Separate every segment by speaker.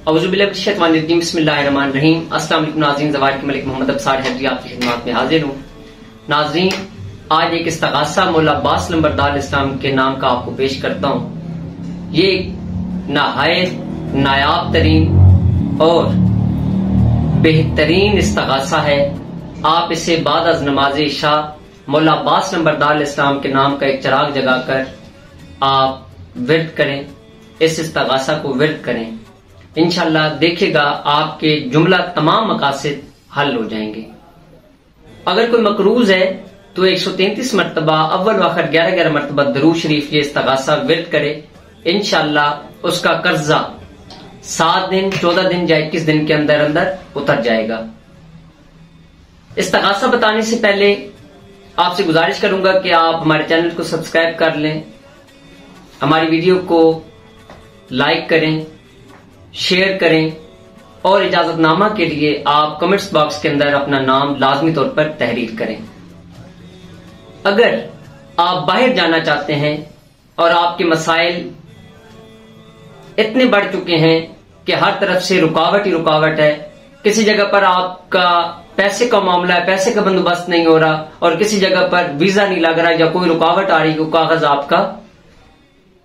Speaker 1: औज़ुबिल्लाहिमिनश्शैतानिर्रजीम बिस्मिल्लाहिर्रहमानिर्रहीम। अस्सलाम वालेकुम नाज़रीन, ज़वाहिर के मलिक मोहम्मद अब्सार हैदरी आपकी खिदमत में हाजिर हूँ। नाज़रीन, आज एक इस्तग़ासा मौला अब्बास लंबरदार इस्लाम के नाम का आपको पेश करता हूँ। ये नहायत नायाब तरीन और बेहतरीन इस्तग़ासा है। आप इसे बाद अज़ नमाज़ इशा मौला अब्बास लंबरदार इस्लाम के नाम का एक चिराग जगाकर आप विर्द करें, इस इस्तग़ासा को विर्द करें। इंशाअल्लाह देखिएगा आपके जुमला तमाम मकासिद हल हो जाएंगे। अगर कोई मकरूज है तो 133 मरतबा अव्वल व आखिर 11-11 मरतबा दरूद शरीफ ये इस्तग़ासा विर्द करे। इंशाअल्लाह उसका कर्जा 7 दिन, 14 दिन या 21 दिन के अंदर अंदर उतर जाएगा। इस्तग़ासा बताने से पहले आपसे गुजारिश करूंगा कि आप हमारे चैनल को सब्सक्राइब कर लें, हमारी वीडियो को लाइक करें, शेयर करें और इजाजतनामा के लिए आप कमेंट्स बॉक्स के अंदर अपना नाम लाजमी तौर पर तहरीर करें। अगर आप बाहर जाना चाहते हैं और आपके मसाइल इतने बढ़ चुके हैं कि हर तरफ से रुकावट ही रुकावट है, किसी जगह पर आपका पैसे का मामला है, पैसे का बंदोबस्त नहीं हो रहा, और किसी जगह पर वीजा नहीं लग रहा या कोई रुकावट आ रही, कोई कागज आपका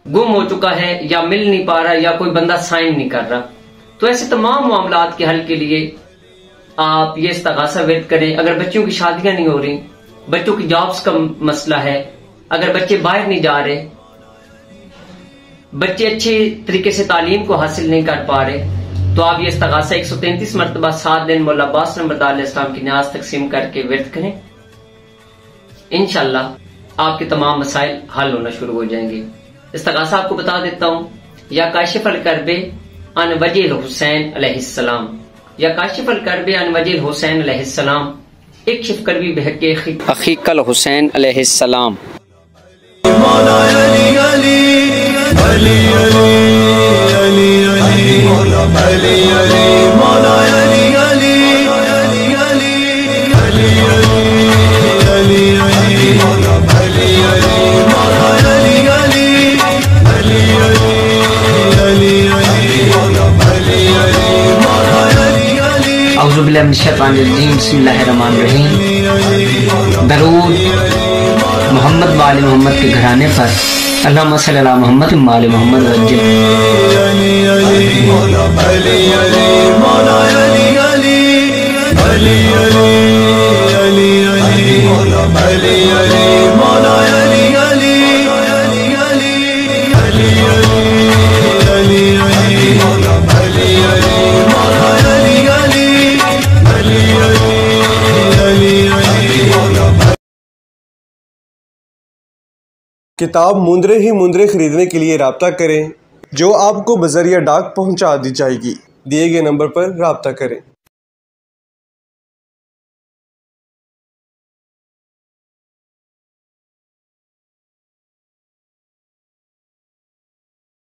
Speaker 1: गुम हो चुका है या मिल नहीं पा रहा या कोई बंदा साइन नहीं कर रहा, तो ऐसे तमाम मामलात के हल के लिए आप ये इस्तग़ासा विर्द करें। अगर बच्चों की शादियां नहीं हो रही, बच्चों की जॉब्स का मसला है, अगर बच्चे बाहर नहीं जा रहे, बच्चे अच्छे तरीके से तालीम को हासिल नहीं कर पा रहे, तो आप ये इस्तग़ासा 133 मरतबा 7 दिन मौला अब्बास लंबरदार इस्लाम की न्याज तकसीम करके विर्द करें। इंशाअल्लाह आपके तमाम मसाइल हल होना शुरू हो जाएंगे। इस्तग़ासा आपको बता देता हूँ। या काशिफल करबे अन वजिल हुसैन अलैहिस्सलाम, या काशिफल करबे अन वजिल हुसैन अलैहिस्सलाम, इक्शिफ करबी बहके अखीकल हुसैन अलैहिस्सलाम। औज़ुबिल्लाहिमिनश्शैतानिर्रजीम बिस्मिल्लाहिर्रहमानिर्रहीम। दरूद मोहम्मद व आले मोहम्मद के घराने पर अल्लाहुम्मा सल्ली अला मोहम्मद व आले मोहम्मद वज्जिल।
Speaker 2: किताब मुंदरे ही मुंदरे खरीदने के लिए राब्ता करें, जो आपको बज़रिया डाक पहुंचा दी जाएगी। दिए गए नंबर पर राब्ता करें।